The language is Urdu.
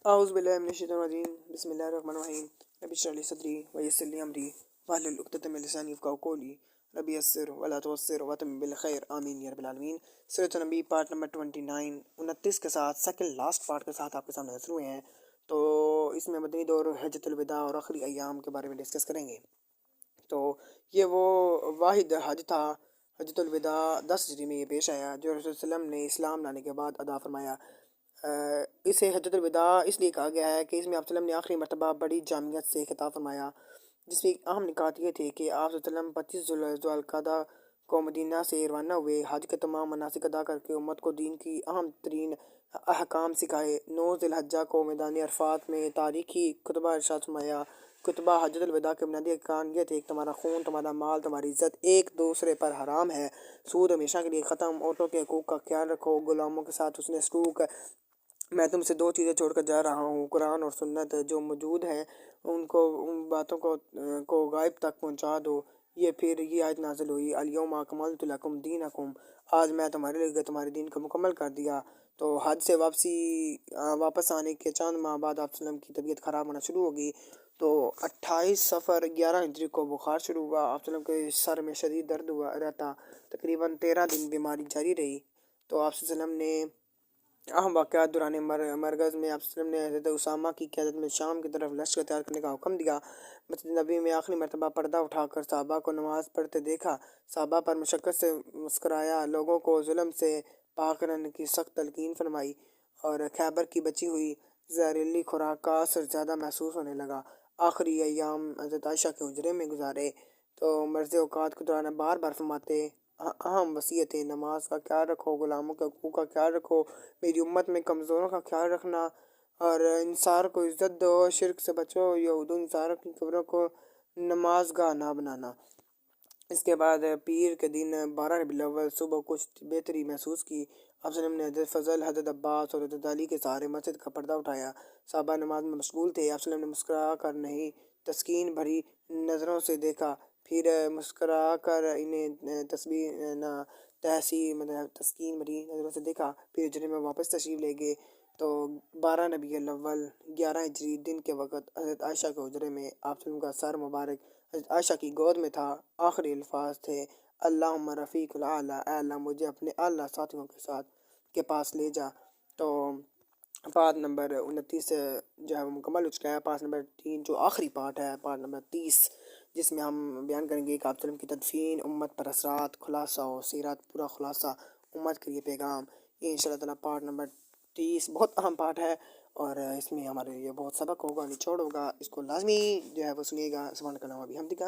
اعوذ باللہ من الشیطان الرجیم بسم اللہ الرحمن الرحیم رب اشرح لی صدری ویسر لی امری واحلل عقدۃ من لسانی یفقہوا قولی رب یسر ولا تعسر واتمم بالخیر آمین یا رب العالمین۔ سورۃ النبی پارٹ نمبر 29 کے ساتھ سیکنڈ لاسٹ پارٹ کے ساتھ آپ کے سامنے حاضر ہوئے ہیں۔ تو اس میں مدنی دور، حجۃ الوداع اور آخری ایام کے بارے میں ڈسکس کریں گے۔ تو یہ وہ واحد حج تھا، حجۃ الوداع 10 ہجری میں یہ پیش آیا، جو رسول صلی اللہ علیہ وسلم نے اسلام لانے کے بعد ادا فرمایا۔ اسے حجۃ الوداع اس لیے کہا گیا ہے کہ اس میں آپ صلی اللہ علیہ وسلم نے آخری مرتبہ بڑی جامعیت سے خطاب فرمایا، جس میں ایک اہم نکات یہ تھے کہ آپ صلی اللہ علیہ وسلم 25 ذو القعدہ کو مدینہ سے روانہ ہوئے، حج کے تمام مناسک ادا کر کے امت کو دین کی اہم ترین احکام سکھائے۔ 9 ذی الحجہ کو میدان عرفات میں تاریخی خطبہ ارشاد فرمایا۔ خطبہ حجۃ الوداع کے بنیادی ارکان یہ تھے کہ تمہارا خون، تمہارا مال، تمہاری عزت ایک دوسرے پر حرام ہے، سود ہمیشہ کے لیے ختم، عورتوں کے حقوق کا خیال رکھو، غلاموں کے ساتھ حسن سلوک۔ میں تم سے 2 چیزیں چھوڑ کر جا رہا ہوں، قرآن اور سنت، جو موجود ہیں ان باتوں کو غائب تک پہنچا دو۔ پھر یہ آیت نازل ہوئی، الیوم اکملت لکم دینکم، آج میں تمہارے لیے تمہارے دین کو مکمل کر دیا۔ تو حج سے واپس آنے کے چند ماہ بعد آپ صلی اللہ علیہ وسلم کی طبیعت خراب ہونا شروع ہوگی۔ تو 28 صفر 11 ہجری کو بخار شروع ہوا، آپ صلی اللہ علیہ وسلم کے سر میں شدید درد رہتا، تقریباً 13 دن بیماری جاری رہی۔ تو آپ صلی اللہ علیہ وسلم نے اہم واقعات دوران مرگز میں آپ صلی اللہ علیہ وسلم نے حضرت اسامہ کی قیادت میں شام کی طرف لشکر تیار کرنے کا حکم دیا۔ مسجد نبی میں آخری مرتبہ پردہ اٹھا کر صحابہ کو نماز پڑھتے دیکھا، صحابہ پر مشقت سے مسکرایا، لوگوں کو ظلم سے پاک رہنے کی سخت تلقین فرمائی، اور خیبر کی بچی ہوئی زہریلی خوراک کا اثر زیادہ محسوس ہونے لگا۔ آخری ایام حضرت عائشہ کے حجرے میں گزارے۔ تو مرض اوقات کے دوران بار بار فرماتے، اہم وصیتیں، نماز کا خیال رکھو، غلاموں کے حقوق کا خیال رکھو، میری امت میں کمزوروں کا خیال رکھنا، اور انصار کو عزت دو، شرک سے بچو، یہود و نصارہ کی قبروں کو نماز گاہ نہ بنانا۔ اس کے بعد پیر کے دن 12 ربیع الاول صبح کچھ بہتری محسوس کی۔ آپ صلی اللہ علیہ وسلم نے حضرت فضل، حضرت عباس اور حضرت علی کے سہارے مسجد کا پردہ اٹھایا۔ صحابہ نماز میں مشغول تھے۔ آپ صلی اللہ علیہ وسلم نے مسکرا کر نہیں، تسکین بھری نظروں سے دیکھا، پھر مسکرا کر انہیں تسکین بھری نظروں سے دیکھا، پھر حجرے میں واپس تشریف لے گئے۔ تو 12 ربیع الاول 11 ہجری دن کے وقت حضرت عائشہ کے حجرے میں آپ صلی اللہ علیہ وسلم کا سر مبارک حضرت عائشہ کی گود میں تھا۔ آخری الفاظ تھے، اللہم رفیق الاعلیٰ، اے اللہ مجھے اپنے اعلیٰ ساتھیوں کے پاس لے جا۔ تو پارٹ نمبر 29 جو ہے وہ مکمل ہو چکا ہے۔ پارٹ نمبر 3 جو آخری پارٹ ہے، پارٹ نمبر 30، جس میں ہم بیان کریں گے کہ آپ صلی اللہ علیہ وسلم کی تدفین، امت پر اثرات، خلاصہ و سیرت، پورا خلاصہ، امت کے لیے پیغام۔ یہ انشاءاللہ تعالیٰ پارٹ نمبر 30 بہت اہم پارٹ ہے، اور اس میں ہمارے لیے بہت سبق ہوگا، نچوڑ ہوگا، اس کو لازمی جو ہے وہ سنیے گا۔ سبحانک اللہم و بحمدک۔